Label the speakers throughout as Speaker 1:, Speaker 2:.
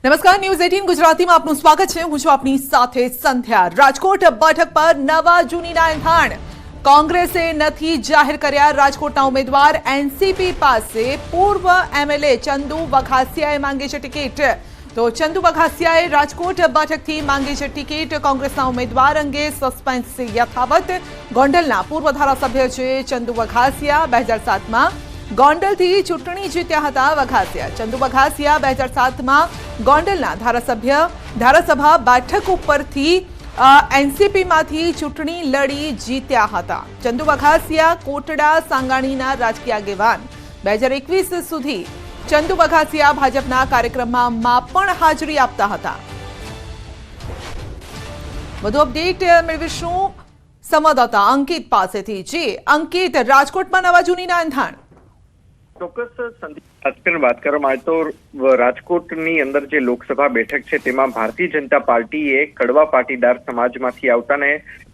Speaker 1: નમસ્કાર, ન્યૂઝ 18 ગુજરાતીમાં આપનું સ્વાગત છે। હું છું આપની સાથે સંધ્યા। રાજકોટ બેઠક પર નવા જૂનીના એંધાણ। કોંગ્રેસે નથી જાહેર કર્યા રાજકોટના ઉમેદવાર। એનસીપી પાસે પૂર્વ એમએલએ ચંદુ વઘાસિયાએ માંગી છે ટિકિટ। તો ચંદુ વઘાસિયાએ રાજકોટ બેઠકથી માંગી છે ટિકિટ। કોંગ્રેસના ઉમેદવાર અંગે સસ્પેન્સ યથાવત। ગોંડલના પૂર્વ ધારાસભ્ય છે ચંદુ વઘાસિયા। 2007માં ગોંડલથી ચૂંટણી જીત્યા હતા વઘાસિયા। ચંદુ વઘાસિયા 2007માં ગોંડલના ધારાસભા બેઠક ઉપરથી એનસીપીમાંથી ચૂંટણી લડી જીત્યા હતા। ચંદુ વઘાસિયા કોટડા સાંગાણીના રાજકીય આગેવાન। 2021 સુધી ચંદુ વઘાસિયા ભાજપના કાર્યક્રમમાં પણ હાજરી આપતા હતા। વધુ અપડેટ મેળવીશું સંવાદદાતા અંકિત પાસેથી। જી અંકિત, રાજકોટમાં નવા જૂનીના એંધાણ।
Speaker 2: ચોક્કસ ખાસ કરીને વાત કરવામાં આવે તો રાજકોટની અંદર જે લોકસભા બેઠક છે તેમાં ભારતીય જનતા પાર્ટીએ કડવા પાટીદાર સમાજમાંથી આવતા ને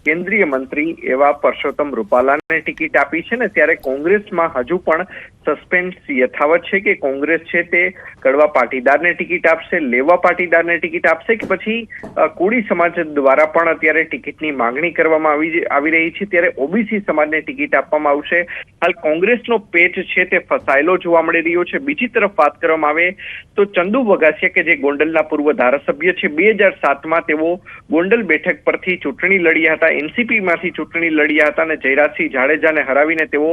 Speaker 2: કેન્દ્રીય મંત્રી એવા પરસોત્તમ રૂપાલાને ટિકિટ આપી છે ને ત્યારે કોંગ્રેસમાં હજુ પણ સસ્પેન્સ યથાવત છે કે કોંગ્રેસ છે તે કડવા પાટીદારને ટિકિટ આપશે, લેવા પાટીદારને ટિકિટ આપશે કે પછી કોળી સમાજ દ્વારા પણ અત્યારે ટિકિટની માંગણી કરવામાં આવી રહી છે ત્યારે ઓબીસી સમાજને ટિકિટ આપવામાં આવશે। હાલ કોંગ્રેસનો પેચ છે તે ફસાયેલો જોવા મળી રહ્યો છે। બીજી તરફ વાત કરવામાં આવે તો ચંદુ વઘાસિયા કે જે ગોંડલના પૂર્વ ધારાસભ્ય છે 2007માં તેઓ ગોંડલ બેઠક પરથી ચૂંટણી લડ્યા હતા, એનસીપીમાંથી ચૂંટણી લડ્યા હતા અને જયરાજસિંહ જાડેજાને હરાવીને તેઓ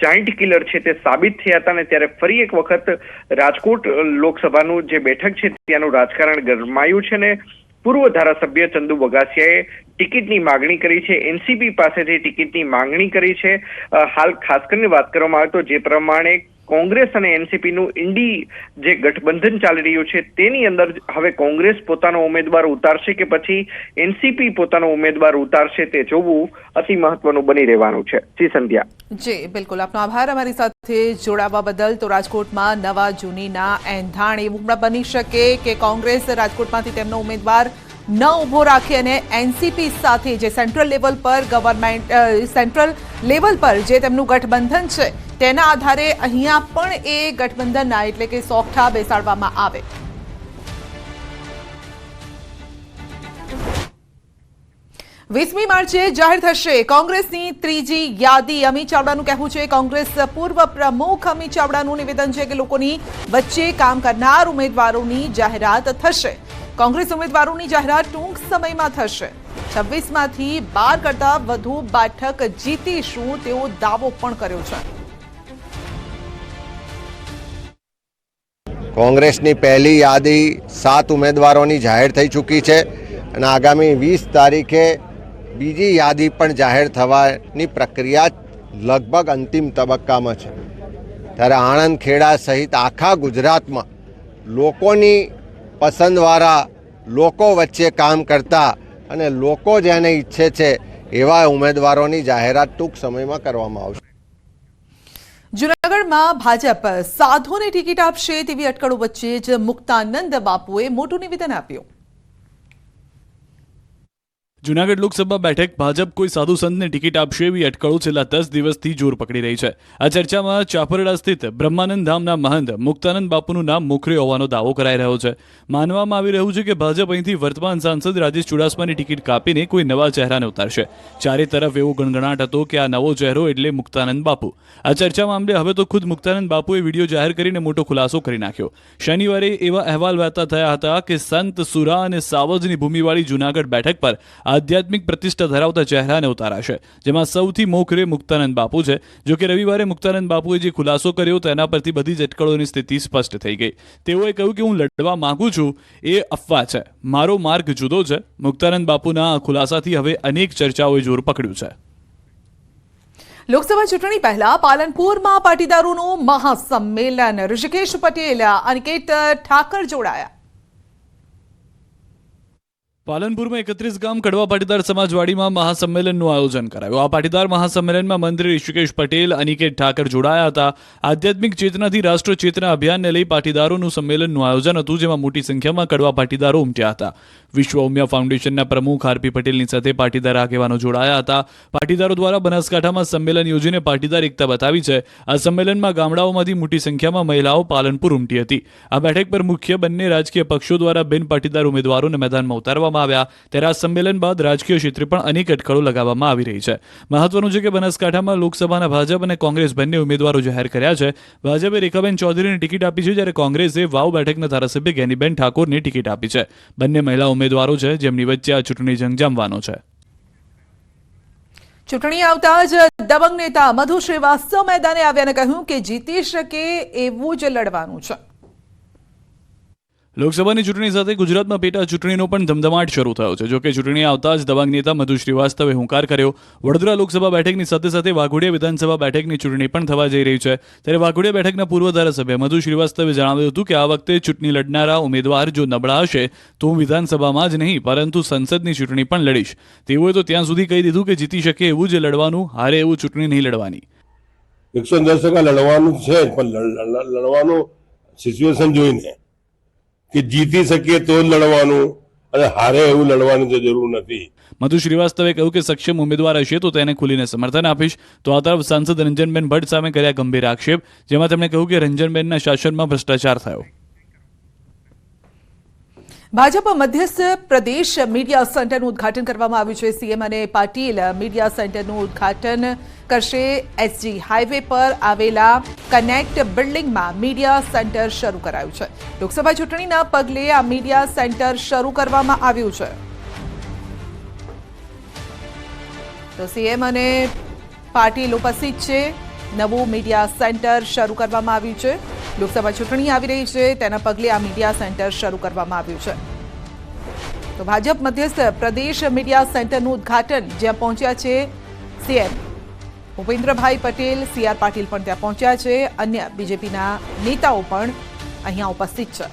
Speaker 2: જાયન્ટ કિલર છે તે સાબિત થયા હતા અને ત્યારે ફરી એક વખત રાજકોટ લોકસભાનું જે બેઠક છે ત્યાંનું રાજકારણ ગરમાયું છે ને પૂર્વ ધારાસભ્ય ચંદુ વઘાસિયાએ ટિકિટની માગણી કરી છે, એનસીપી પાસેથી ટિકિટની માંગણી કરી છે। હાલ ખાસ કરીને વાત કરવામાં આવે તો જે પ્રમાણે કોંગ્રેસ અને એનસીપીનું ઇન્ડી જે ગઠબંધન ચાલી રહ્યું છે તેની અંદર હવે કોંગ્રેસ પોતાનો ઉમેદવાર ઉતારશે કે પછી એનસીપી પોતાનો ઉમેદવાર ઉતારશે તે જોવું અતિ મહત્વનું બની રહેવાનું છે। જી સંધ્યા।
Speaker 1: જી બિલકુલ, આપનો આભાર અમારી સાથે જોડાવા બદલ। તો રાજકોટમાં નવા જૂનીના એંધાણ એવું પણ બની શકે કે કોંગ્રેસ રાજકોટમાંથી તેમનો ઉમેદવાર ન ઉભો રાખે અને એનસીપી સાથે જે સેન્ટ્રલ લેવલ પર જે તેમનું ગઠબંધન છે તેના આધારે અહીંયા પણ એ ગઠબંધનના એટલે કે સોગઠા બેસાડવામાં આવે। 20મી માર્ચે જાહેર થશે કોંગ્રેસની ત્રીજી યાદી। અમિત ચાવડાનું કહેવું છે, કોંગ્રેસ પૂર્વ પ્રમુખ અમિત ચાવડાનું નિવેદન છે કે લોકોની વચ્ચે કામ કરનાર ઉમેદવારોની જાહેરાત થશે। કોંગ્રેસ ઉમેદવારોની જાહેરાત ટૂંક સમયમાં થશે। 26માંથી 12 કરતા વધુ બેઠક જીતીશું તેવો દાવો પણ કર્યો છે।
Speaker 3: કોંગ્રેસની પહેલી યાદી 7 ઉમેદવારોની જાહેર થઈ ચૂકી છે અને આગામી 20 તારીખે બીજી યાદી પણ જાહેર થવાની પ્રક્રિયા લગભગ અંતિમ તબક્કામાં છે। ત્યારે આણંદ, ખેડા સહિત આખા ગુજરાતમાં લોકોની પસંદવાળા લોકો વચ્ચે કામ કરતા અને લોકો જેને ઈચ્છે છે એવા ઉમેદવારોની જાહેરાત ટૂંક સમયમાં કરવામાં આવશે।
Speaker 1: જૂનાગઢમાં ભાજપ સાધુને ટિકિટ આપશે તેવી અટકળો વચ્ચે જ મુક્તાનંદ બાપુએ મોટું નિવેદન આપ્યું।
Speaker 4: જૂનાગઢ લોકસભા બેઠક ભાજપ કોઈ સાધુ સંતને ટિકિટ આપશે એવી અટકળો છેલ્લા 10 દિવસથી જોર પકડી રહી છે। આ ચર્ચામાં ચાપરડા સ્થિત બ્રહ્માનંદ ધામના મહંત મુક્તાનંદ બાપુનું નામ મોખરે હોવાનો દાવો કરાઈ રહ્યો છે। માનવામાં આવી રહ્યું છે કે ભાજપ અહીંથી વર્તમાન સાંસદ રાજેશ ચુડાસમાની ટિકિટ કાપીને કોઈ નવા ચહેરાને ઉતારશે। ચારે તરફ એવો ગણગણાટ હતો કે આ નવો ચહેરો એટલે મુક્તાનંદ બાપુ। આ ચર્ચા મામલે હવે તો ખુદ મુક્તાનંદ બાપુએ વિડીયો જાહેર કરીને મોટો ખુલાસો કરી નાખ્યો। શનિવારે એવા અહેવાલ વહેતા થયા હતા કે સંત સુરા અને સાવજની ભૂમિવાળી જૂનાગઢ બેઠક પર આધ્યાત્મિક પ્રતિષ્ઠા ધરાવતા ચહેરાને ઉતારાશે, જેમાં સૌથી મોખરે મુક્તાનંદ બાપુ છે। જો કે રવિવારે મુક્તાનંદ બાપુએ જે ખુલાસો કર્યો તેના પરથી બધી જ અટકળોની સ્થિતિ સ્પષ્ટ થઈ ગઈ। તેઓએ કહ્યું કે હું લડવા માંગુ છું એ અફવા છે, મારો માર્ગ જુદો છે। મુક્તાનંદ બાપુના આ ખુલાસાથી હવે અનેક ચર્ચાઓએ જોર પકડ્યું છે।
Speaker 1: લોકસભા ચૂંટણી પહેલા પાલનપુરમાં પાટીદારોનું મહાસંમેલન। ઋષિકેશ પટેલ, અનિકેત ઠાકર જોડાયા।
Speaker 4: પાલનપુરમાં 31 ગામ કડવા પાટીદાર સમાજવાડીમાં મહાસંમેલનનું આયોજન કરાયું. આ પાટીદાર મહાસંમેલનમાં મંત્રી ઋષિકેશ પટેલ, અનિકેત ઠાકર જોડાયા હતા. આધ્યાત્મિક ચેતનાથી રાષ્ટ્ર ચેતના અભિયાનને લઈ પાટીદારોનું સંમેલનનું આયોજન હતું, જેમાં મોટી સંખ્યામાં કડવા પાટીદારો ઉમટ્યા હતા. વિશ્વ ઉમિયા ફાઉન્ડેશનના પ્રમુખ આરપી પટેલની સાથે પાટીદાર આગેવાનો જોડાયા હતા. પાટીદારો દ્વારા બનાસકાંઠામાં સંમેલન યોજીને પાટીદાર એકતા બતાવી છે. આ સંમેલનમાં ગામડાઓમાંથી મોટી સંખ્યામાં મહિલાઓ પાલનપુર ઉમટી હતી. આ બેઠક પર મુખ્ય બંને રાજકીય પક્ષો દ્વારા બિન પાટીદાર ઉમેદવારોને મેદાનમાં ઉતારવામાં આવ્યા. ત્યારે આ સંમેલન બાદ રાજકીય ક્ષેત્રે પણ અનેક અટકળો લગાવવામાં આવી રહી છે. મહત્વનું છે કે બનાસકાંઠામાં લોકસભાના ભાજપ અને કોંગ્રેસ બંને ઉમેદવારો જાહેર કર્યા છે. ભાજપે રેખાબેન ચૌધરીને ટિકિટ આપી છે, જ્યારે કોંગ્રેસે વાવ બેઠકના ધારાસભ્ય ગેનીબેન ઠાકોરને ટિકિટ આપી છે. બંને મહિલા ઉમેદવારો છે, જેમની વચ્ચે આ ચૂંટણી જંગ જામવાનો છે.
Speaker 1: ચૂંટણી આવતા જ દબંગ નેતા મધુ શ્રીવાસ્તવ મેદાને આવ્યા અને કહ્યું કે જીતી શકે એવું જ લડવાનું છે.
Speaker 4: લોકસભાની ચૂંટણી સાથે ગુજરાતમાં પેટા ચૂંટણીનો પણ ધમધમાટ શરૂ થયો છે. જોકે ચૂંટણી આવતા જ દબંગ નેતા મધુ શ્રીવાસ્તવે હુંકાર કર્યો. વડોદરા લોકસભા બેઠકની સાથે સાથે વાઘોડિયા વિધાનસભા બેઠકની ચૂંટણી પણ થવા જઈ રહી છે. ત્યારે વાઘોડિયા બેઠકના પૂર્વ ધારાસભ્ય મધુ શ્રીવાસ્તવે જણાવ્યું હતું કે આ વખતે ચૂંટણી લડનારા ઉમેદવાર જો નબળા હશે તો હું વિધાનસભામાં જ નહીં પરંતુ સંસદની ચૂંટણી પણ લડીશ. તેઓએ તો ત્યાં સુધી કહી દીધું કે જીતી શકે એવું જ લડવાનું, હારે એવું ચૂંટણી નહીં લડવાની.
Speaker 5: 110% લડવાનું છે, પણ લડવાનું સિચ્યુએશન જોઈને કે જીતી શકીએ તો જ લડવાનું અને હારે એવું લડવાની તો જરૂર નથી.
Speaker 4: મધુ શ્રીવાસ્તવે કહ્યું કે સક્ષમ ઉમેદવાર હશે તો તેને ખુલીને સમર્થન આપીશ. તો આ તરફ સાંસદ રંજનબેન ભટ્ટ સામે કર્યા ગંભીર આક્ષેપ, જેમાં તેમણે કહ્યું કે રંજનબેનના શાસનમાં ભ્રષ્ટાચાર થયો.
Speaker 1: ભાજપ મધ્યસ્થ પ્રદેશ મીડિયા સેન્ટરનું ઉદ્ઘાટન કરવામાં આવ્યું છે. સીએમ અને પાટીલ મીડિયા સેન્ટરનું ઉદ્ઘાટન કરશે. એસજી હાઈવે પર આવેલા કનેક્ટ બિલ્ડિંગમાં મીડિયા સેન્ટર શરૂ કરાયું છે. લોકસભા ચૂંટણીના પગલે આ મીડિયા સેન્ટર શરૂ કરવામાં આવ્યું છે. તો સીએમ અને પાટીલ ઉપસ્થિત છે. નવું મીડિયા સેન્ટર શરૂ કરવામાં આવ્યું છે. લોકસભા ચૂંટણી આવી રહી છે, તેના પગલે આ મીડિયા સેન્ટર શરૂ કરવામાં આવ્યું છે. તો ભાજપ મધ્યસ્થ પ્રદેશ મીડિયા સેન્ટરનું ઉદ્ઘાટન જ્યાં પહોંચ્યા છે સીએમ ભૂપેન્દ્રભાઈ પટેલ, સીઆર પાટીલ પણ ત્યાં પહોંચ્યા છે. અન્ય બીજેપીના નેતાઓ પણ અહીંયા ઉપસ્થિત છે.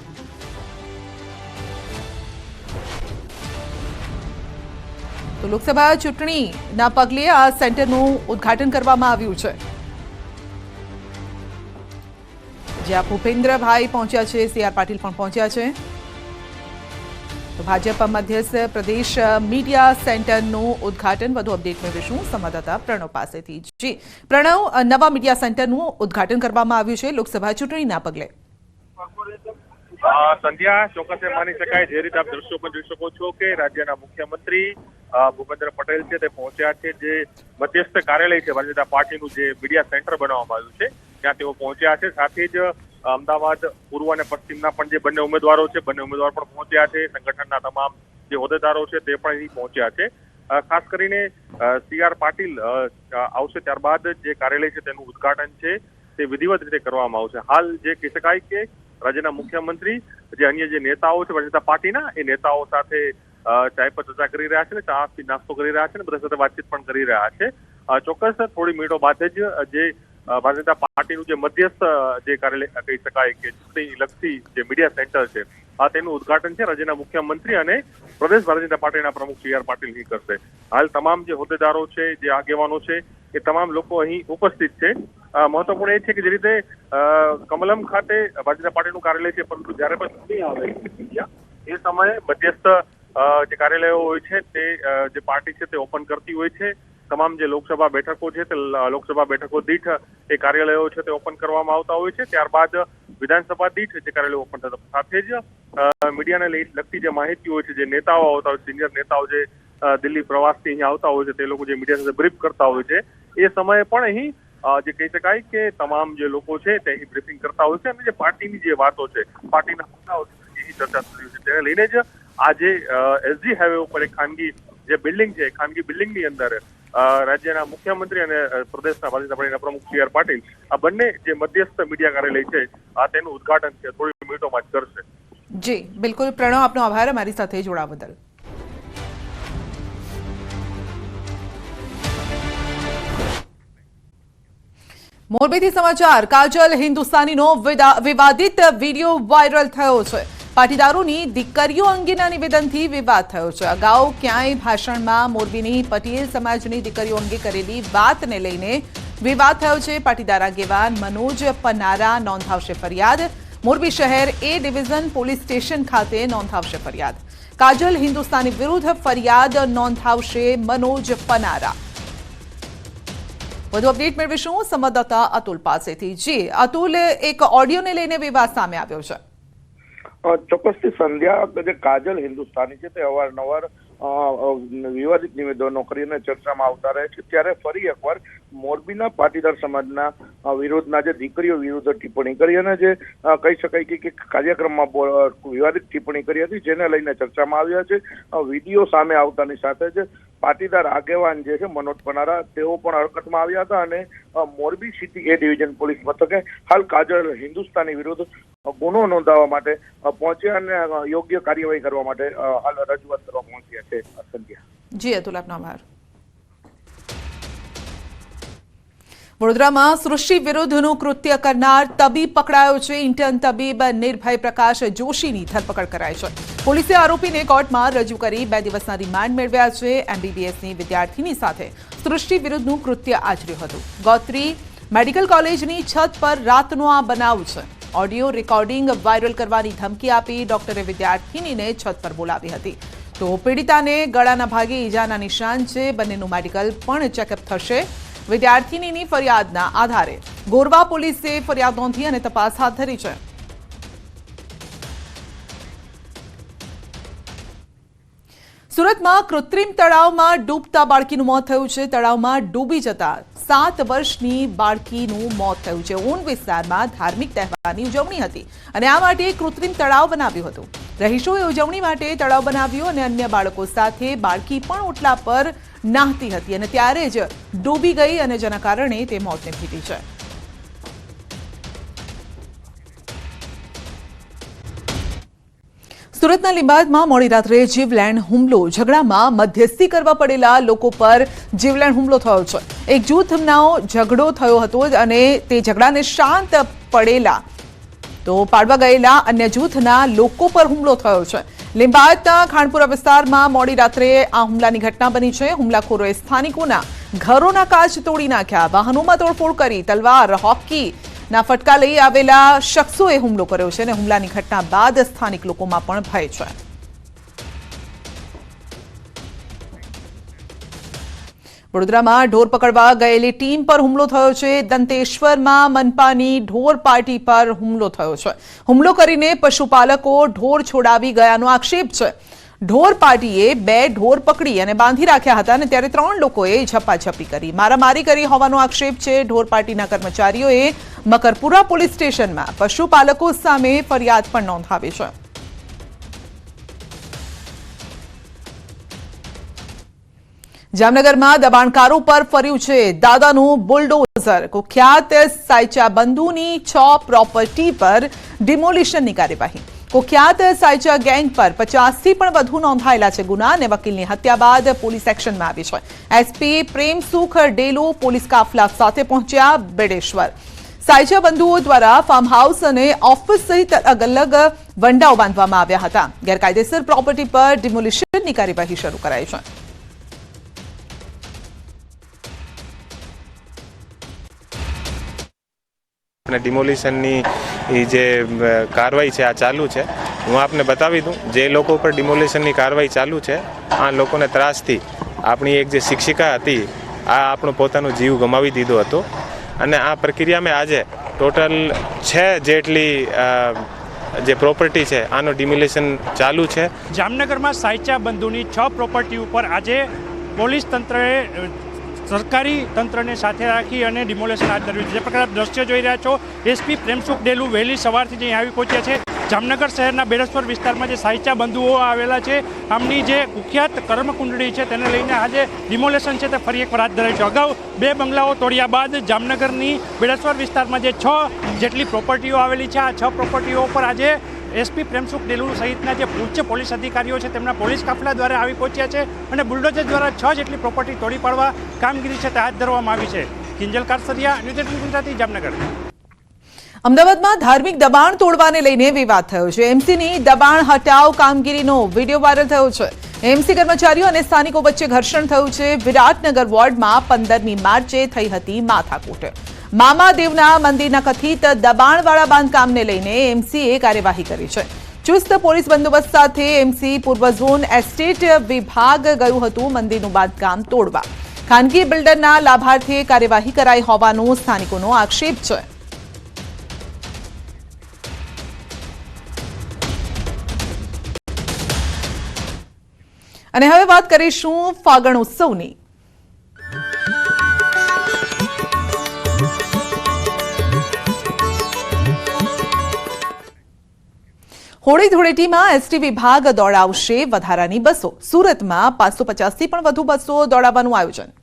Speaker 1: તો લોકસભા ચૂંટણીના પગલે આ સેન્ટરનું ઉદ્ઘાટન કરવામાં આવ્યું છે, જ્યાં ભૂપેન્દ્રભાઈ પહોંચ્યા છે, સીઆર પાટીલ પણ પહોંચ્યા છે. તો ભાજપ મધ્યસ્થ પ્રદેશ મીડિયા સેન્ટરનું ઉદ્ઘાટન. વધુ અપડેટ મેળવીશું સંવાદદાતા પ્રણવ પાસેથી. જી પ્રણવ, નવા મીડિયા સેન્ટરનું ઉદ્ઘાટન કરવામાં આવ્યું છે લોકસભા ચૂંટણીના પગલે.
Speaker 6: સંધ્યા, ચોક્કસ માની શકાય જે રીતે આપ દ્રશ્યો પણ જોઈ શકો છો કે રાજ્યના મુખ્યમંત્રી ભૂપેન્દ્ર પટેલ છે તે પહોંચ્યા છે. જે મધ્યસ્થ કાર્યાલય છે ભારતીય જનતા પાર્ટીનું જે મીડિયા સેન્ટર બનાવવામાં આવ્યું છે ત્યાં તેઓ પહોંચ્યા છે. સાથે જ અમદાવાદ પૂર્વ અને પશ્ચિમના પણ જે બંને ઉમેદવારો છે, બંને ઉમેદવાર પણ પહોંચ્યા છે. સંગઠનના તમામ જે હોદ્દેદારો છે તે પણ અહીં પહોંચ્યા છે. ખાસ કરીને સીઆર પાટીલ આવશે ત્યારબાદ જે કાર્યાલય છે તેનું ઉદ્ઘાટન છે તે વિધિવત રીતે કરવામાં આવશે. હાલ જે કહી શકાય કે રાજ્યના મુખ્યમંત્રી જે અન્ય જે નેતાઓ છે ભારતીય જનતા પાર્ટીના, એ નેતાઓ સાથે ચાય પર ચર્ચા કરી રહ્યા છે ને ચા નાસ્તો કરી રહ્યા છે ને બધા સાથે વાતચીત પણ કરી રહ્યા છે. ચોક્કસ થોડી મિનિટો બાદ જ જે ભારતીય જનતા પાર્ટીનું જે મધ્યસ્થ જે કાર્યાલય કહી શકાય કે ચૂંટણી લક્ષી જે મીડિયા સેન્ટર છે તેનું ઉદ્ઘાટન છે રાજ્યના મુખ્યમંત્રી અને પ્રદેશ ભારતીય જનતા પાર્ટીના પ્રમુખ સીઆર પાટીલ અહીં કરશે. હાલ તમામ જે હોદ્દેદારો છે, જે આગેવાનો છે, એ તમામ લોકો અહીં ઉપસ્થિત છે. મહત્વપૂર્ણ એ છે કે જે રીતે કમલમ ખાતે ભારતીય જનતા પાર્ટીનું કાર્યાલય છે, પરંતુ જયારે પણ ચૂંટણી આવે એ સમયે મધ્યસ્થ જે કાર્યાલયો હોય છે તે જે પાર્ટી છે તે ઓપન કરતી હોય છે. તમામ જે લોકસભા બેઠકો છે તે લોકસભા બેઠકો દીઠ એ કાર્યાલયો છે તે ઓપન કરવામાં આવતા હોય છે. ત્યારબાદ વિધાનસભા દીઠ જે કાર્યાલયો ઓપન થતા, સાથે જ મીડિયાને લગતી જે માહિતી હોય છે, જે નેતાઓ આવતા હોય, સિનિયર નેતાઓ જે દિલ્હી પ્રવાસથી અહીંયા આવતા હોય છે, તે લોકો જે મીડિયા સાથે બ્રીફ કરતા હોય છે, એ સમયે પણ અહીં જે કહી શકાય કે તમામ જે લોકો છે તે અહીં બ્રીફિંગ કરતા હોય છે અને જે પાર્ટીની જે વાતો છે, પાર્ટીના મુદ્દાઓ છે એની ચર્ચા થતી હોય છે. તેને લઈને જ આજે એસજી હાઈવે ઉપર એક ખાનગી જે બિલ્ડિંગ છે, ખાનગી બિલ્ડિંગની અંદર રાજ્યના મુખ્યમંત્રી અને પ્રદેશના ભારતીય જનતા પાર્ટીના પ્રમુખ સીઆર પાટીલ આ બંને જે મધ્યસ્થ મીડિયા કાર્યાલય છે તેનું ઉદ્ઘાટન છે થોડી મિનિટોમાં જ કરશે.
Speaker 1: જી બિલકુલ પ્રણવ, આપનો આભાર અમારી સાથે જોડાવા બદલ. મોરબીથી સમાચાર. કાજલ હિન્દુસ્તાનીનો વિવાદિત વિડીયો વાયરલ થયો છે. પાટીદારોની દીકરીઓ અંગેના નિવેદનથી વિવાદ થયો છે. અગાઉ ક્યાંય ભાષણમાં મોરબીની પટેલ સમાજની દીકરીઓ અંગે કરેલી વાતને લઈને વિવાદ થયો છે. પાટીદાર આગેવાન મનોજ પનારા નોંધાવશે ફરિયાદ. મોરબી શહેર એ ડિવિઝન પોલીસ સ્ટેશન ખાતે નોંધાવશે ફરિયાદ. કાજલ હિન્દુસ્તાની વિરુદ્ધ ફરિયાદ નોંધાવશે મનોજ પનારા. વધુ અપડેટ મેળવીશું સંવાદદાતા અતુલ પાસેથી. જી અતુલ, એક ઓડિયોને લઈને વિવાદ સામે આવ્યો છે.
Speaker 7: ચોક્કસથી સંધ્યા, જે કાજલ હિન્દુસ્તાની છે તે અવારનવાર વિવાદિત નિવેદનો કરીને ચર્ચામાં આવતા રહે છે. ત્યારે ફરી એકવાર મોરબીના પાટીદાર સમાજના વિરોધના જે દીકરીઓ વિરુદ્ધ ટિપ્પણી કરી અને જે કહી શકાય કે કાર્યક્રમમાં વિવાદિત ટિપ્પણી કરી હતી, જેને લઈને ચર્ચામાં આવ્યા છે. વિડીયો સામે આવતાની સાથે જ પાટીદાર આગેવાન જે છે મનોજ પનારા, તેઓ પણ હરકતમાં આવ્યા હતા અને મોરબી સિટી એ ડિવિઝન પોલીસ મથકે હાલ કાજલ હિન્દુસ્તાની વિરુદ્ધ ગુનો નોંધાવવા માટે પહોંચ્યા અને યોગ્ય કાર્યવાહી કરવા માટે હાલ રજૂઆત કરવા પહોંચ્યા છે. સંધ્યા.
Speaker 1: જી અતુલ, આપનો આભાર. વડોદરામાં સૃષ્ટિ વિરુદ્ધનું કૃત્ય કરનાર તબીબ પકડાયો છે. ઇન્ટર્ન તબીબ નિર્ભય પ્રકાશ જોશીની ધરપકડ કરાઈ છે. પોલીસે આરોપીને કોર્ટમાં રજૂ કરી 2 દિવસના રિમાન્ડ મેળવ્યા છે. MBBSની વિદ્યાર્થીની સાથે સૃષ્ટિ વિરુદ્ધનું કૃત્ય આચર્યું હતું. ગોત્રી મેડિકલ કોલેજની છત પર રાતનો આ બનાવ છે. ઓડિયો રેકોર્ડિંગ વાયરલ કરવાની ધમકી આપી ડોક્ટરે વિદ્યાર્થીનીને છત પર બોલાવી હતી. તો પીડિતાને ગળાના ભાગે ઈજાના નિશાન છે. બંનેનું મેડિકલ પણ ચેકઅપ થશે. વિદ્યાર્થીનીની ફરિયાદના આધારે ગોરવા પોલીસે ફરિયાદ નોંધી અને તપાસ હાથ ધરી છે. સુરતમાં કૃત્રિમ તળાવમાં ડૂબતા બાળકીનું મોત થયું છે. તળાવમાં ડૂબી જતા 7 વર્ષની બાળકીનું મોત થયું છે. ઊન વિસ્તારમાં ધાર્મિક તહેવારની ઉજવણી હતી અને આ માટે કૃત્રિમ તળાવ બનાવ્યું હતું. રહીશોએ ઉજવણી માટે તળાવ બનાવ્યું અને અન્ય બાળકો સાથે બાળકી પણ ઓટલા પર નાહતી હતી અને ત્યારે જ ડૂબી ગઈ અને જેના કારણે તે મોતને ભેટી છે. સુરતના લીંબાયતમાં મોડી રાત્રે જીવલેણ હુમલો. ઝઘડામાં મધ્યસ્થી કરવા પડેલા લોકો પર જીવલેણ હુમલો થયો છે. એક જૂથનો ઝઘડો થયો હતો અને તે ઝઘડાને શાંત પાડવા ગયેલા અન્ય જૂથના લોકો પર હુમલો થયો છે. લીંબાયતના ખાનપુરા વિસ્તારમાં મોડી રાત્રે આ હુમલાની ઘટના બની છે. હુમલાખોરોએ સ્થાનિકોના ઘરોના કાચ તોડી નાખ્યા, વાહનોમાં તોડફોડ કરી, તલવાર, હોકીના ફટકા લઈ આવેલા શખ્સોએ હુમલો કર્યો છે અને હુમલાની ઘટના બાદ સ્થાનિક લોકોમાં પણ ભય છે. વડોદરામાં ઢોર પકડવા ગયેલી ટીમ પર હુમલો થયો છે. દંતેશ્વરમાં મનપાની ઢોર પાર્ટી પર હુમલો થયો છે. હુમલો કરીને પશુપાલકો ઢોર છોડાવી ગયાનો આક્ષેપ છે. ઢોર પાર્ટીએ 2 ઢોર પકડી અને બાંધી રાખ્યા હતા અને ત્યારે 3 લોકોએ ઝપાઝપી કરી, મારામારી કરી હોવાનો આક્ષેપ છે. ઢોર પાર્ટીના કર્મચારીઓએ મકરપુરા પોલીસ સ્ટેશનમાં પશુપાલકો સામે ફરિયાદ પણ નોંધાવી છે. જામનગરમાં દબાણકારો પર ફર્યું છે દાદાનું બુલડોઝર. કુખ્યાત સાયચા બંધુની 6 પ્રોપર્ટી પર ડિમોલિશનની કાર્યવાહી. કુખ્યાત સાયચા ગેંગ પર 50થી પણ વધુ નોંધાયેલા છે ગુના અને વકીલની હત્યા બાદ પોલીસ એક્શનમાં આવી છે. SP પ્રેમસુખ ડેલો પોલીસ કાફલા સાથે પહોંચ્યા બેડેશ્વર. સાયચા બંધુઓ દ્વારા ફાર્મ હાઉસ અને ઓફિસ સહિત અલગ અલગ વંડાઓ બાંધવામાં આવ્યા હતા. ગેરકાયદેસર પ્રોપર્ટી પર ડિમોલિશનની કાર્યવાહી શરૂ કરાઈ છે.
Speaker 8: ડિમોલિશનની જે કાર્યવાહી છે આ ચાલુ છે. હું આપને બતાવી દઉં, જે લોકો પર ડિમોલિશનની કાર્યવાહી ચાલુ છે આ લોકોને ત્રાસથી આપણી એક જે શિક્ષિકા હતી આ આપણો પોતાનો જીવ ગુમાવી દીધો હતો અને આ પ્રક્રિયામાં આજે ટોટલ 6 જેટલી જે પ્રોપર્ટી છે આનો ડિમોલિશન ચાલુ છે.
Speaker 9: જામનગરમાં સાયચા બંધુની 6 પ્રોપર્ટી ઉપર આજે પોલીસ તંત્રએ સરકારી તંત્રને સાથે રાખી અને ડિમોલેશન હાથ ધર્યું છે. જે પ્રકારના દ્રશ્ય જોઈ રહ્યા છો, SP પ્રેમસુખ ડેલુ વહેલી સવારથી જ અહીં આવી પહોંચ્યા છે. જામનગર શહેરના બેડેશ્વર વિસ્તારમાં જે સાયચા બંધુઓ આવેલા છે, આમની જે કુખ્યાત કર્મકુંડળી છે તેને લઈને આજે ડિમોલેશન છે તે ફરી એકવાર હાથ ધરાયું છે. અગાઉ 2 બંગલાઓ તોડ્યા બાદ જામનગરની બેડેશ્વર વિસ્તારમાં જે 6 જેટલી પ્રોપર્ટીઓ આવેલી છે, આ 6 પ્રોપર્ટીઓ પર આજે SP પ્રેમસુખ ડેલુ સહિતના જે ઉચ્ચ પોલીસ અધિકારીઓ છે તેમના પોલીસ કાફલા દ્વારા આવી પહોંચ્યા છે અને બુલડોઝર દ્વારા 6 જેટલી પ્રોપર્ટી તોડી પાડવા કામગીરી છે તે હાથ ધરવામાં આવી છે. કિંજલ કારસરિયા, ન્યૂઝ 18 ગુજરાતી, જામનગર.
Speaker 1: અમદાવાદમાં ધાર્મિક દબાણ તોડવાને લઈને વિવાદ થયો છે. એમસીની દબાણ હટાવ કામગીરીનો વિડીયો વાયરલ થયો છે. એમસી કર્મચારીઓ અને સ્થાનિકો વચ્ચે ઘર્ષણ થયું છે. વિરાટનગર વોર્ડમાં 15મી માર્ચે થઈ હતી માથાકૂટ. મામાદેવના મંદિરના કથિત દબાણવાળા બાંધકામને લઈને એમસીએ કાર્યવાહી કરી છે. ચુસ્ત પોલીસ બંદોબસ્ત સાથે એમસી પૂર્વ ઝોન એસ્ટેટ વિભાગ ગયું હતું મંદિરનું બાંધકામ તોડવા. ખાનગી બિલ્ડરના લાભાર્થે કાર્યવાહી કરાઈ હોવાનો સ્થાનિકોનો આક્ષેપ છે. અને હવે વાત કરીશું ફાગણ ઉત્સવની. હોળી ધૂળેટીમાં એસટી વિભાગ દોડાવશે વધારાની બસો. સુરતમાં 550થી પણ વધુ બસો દોડાવવાનું આયોજન.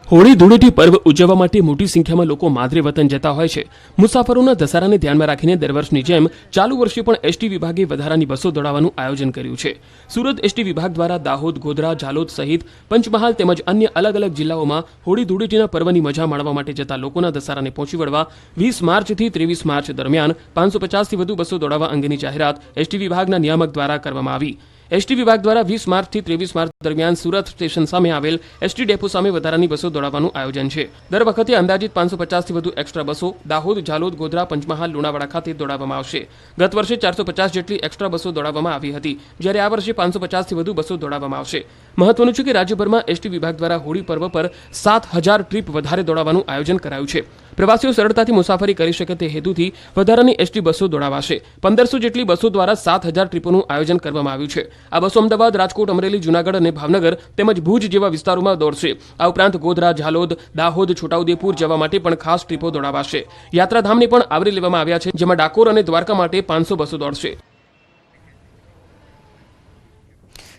Speaker 10: હોળી ધૂળેટી પર્વ ઉજવવા માટે મોટી સંખ્યામાં લોકો માદરે વતન જતા હોય છે. મુસાફરોના ધસારાને ધ્યાનમાં રાખીને દર વર્ષની જેમ ચાલુ વર્ષે પણ એસટી વિભાગે વધારાની બસો દોડાવવાનું આયોજન કર્યું છે. સુરત એસટી વિભાગ દ્વારા દાહોદ, ગોધરા, ઝાલોદ સહિત પંચમહાલ તેમજ અન્ય અલગ અલગ જિલ્લાઓમાં હોળી ધૂળેટીના પર્વની મજા માણવા માટે જતા લોકોના ધસારાને પહોંચી વળવા 20 માર્ચથી 23 માર્ચ દરમિયાન 550થી વધુ બસો દોડાવવા અંગેની જાહેરાત એસટી વિભાગના નિયામક દ્વારા કરવામાં આવી. એસટી વિભાગ દ્વારા 20 માર્ચથી 23 માર્ચ દરમિયાન સુરત સ્ટેશન સામે આવેલ એસટી ડેપો સામે વધારાની બસો દોડાવવાનું આયોજન છે. દર વખતે અંદાજિત 550થી વધુ એક્સ્ટ્રા બસો દાહોદ, ઝાલોદ, ગોધરા, પંચમહાલ, લુણાવાડા ખાતે દોડાવવામાં આવશે. ગત વર્ષે 450 જેટલી એક્સ્ટ્રા બસો દોડાવવામાં આવી હતી, જ્યારે આ વર્ષે 550થી વધુ બસો દોડાવવામાં આવશે. મહત્વનું છે કે રાજ્યભરમાં એસટી વિભાગ દ્વારા હોળી પર્વ પર 7000 ટ્રીપ વધારે દોડાવવાનું આયોજન કરાયું છે. પ્રવાસીઓ સરળતાથી મુસાફરી કરી શકે તે હેતુથી વધારાની એસટી બસો દોડાવાશે. 1500 જેટલી બસો દ્વારા 7000 ટ્રીપોનું આયોજન કરવામાં આવ્યું છે. આ બસો અમદાવાદ, રાજકોટ, અમરેલી, જૂનાગઢ અને ભાવનગર તેમજ ભુજ જેવા વિસ્તારોમાં દોડશે. આ ઉપરાંત ગોધરા, ઝાલોદ, દાહોદ, છોટાઉદેપુર જવા માટે પણ ખાસ ટ્રીપો દોડાવાશે. યાત્રાધામને પણ આવરી લેવામાં આવ્યા છે, જેમાં ડાકોર અને દ્વારકા માટે 500 બસો દોડશે.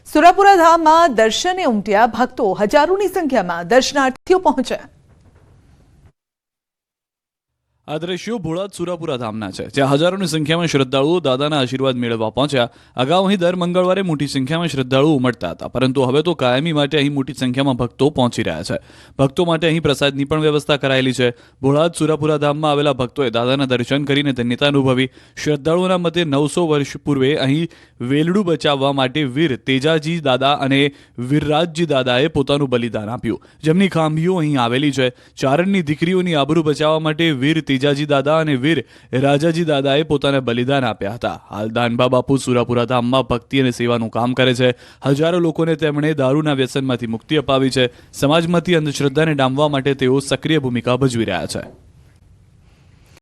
Speaker 1: સુરાપુરા ધામમાં દર્શને ઉમટ્યા ભક્તો. હજારોની સંખ્યામાં દર્શનાર્થીઓ પહોંચ્યા.
Speaker 4: આ દ્રશ્યો ભોળાદ સુરાપુરા ધામના છે, જ્યાં હજારોની સંખ્યામાં શ્રદ્ધાળુઓ દાદાના આશીર્વાદ મેળવવા પહોંચ્યા. અગાઉ અહીં દર મંગળવારે મોટી સંખ્યામાં શ્રદ્ધાળુઓ ઉમટતા હતા, પરંતુ હવે તો કાયમી માટે અહીં મોટી સંખ્યામાં ભક્તો પહોંચી રહ્યા છે. ભક્તો માટે અહીં પ્રસાદની પણ વ્યવસ્થા કરાયેલી છે. ભોળાદ સુરાપુરા ધામમાં આવેલા ભક્તોએ દાદાના દર્શન કરીને ધન્યતા અનુભવી. શ્રદ્ધાળુઓના મતે 900 વર્ષ પૂર્વે અહીં વેલડું બચાવવા માટે વીર તેજાજી દાદા અને વીરરાજજી દાદાએ પોતાનું બલિદાન આપ્યું, જેમની ખાંભીઓ અહીં આવેલી છે. ચારણની દીકરીઓની આબરૂ બચાવવા માટે વીર તેજાજી દાદા અને વીર રાજાજી દાદાએ પોતાના બલિદાન આપ્યા હતા. હાલ દાનબા બાપુ સુરાપુરા ધામમાં ભક્તિ અને સેવાનું કામ કરે છે. હજારો લોકોને તેમણે દારૂના વ્યસનમાંથી મુક્તિ અપાવી છે. સમાજમાંથી અંધશ્રદ્ધાને ડામવા માટે તેઓ સક્રિય ભૂમિકા ભજવી રહ્યા છે.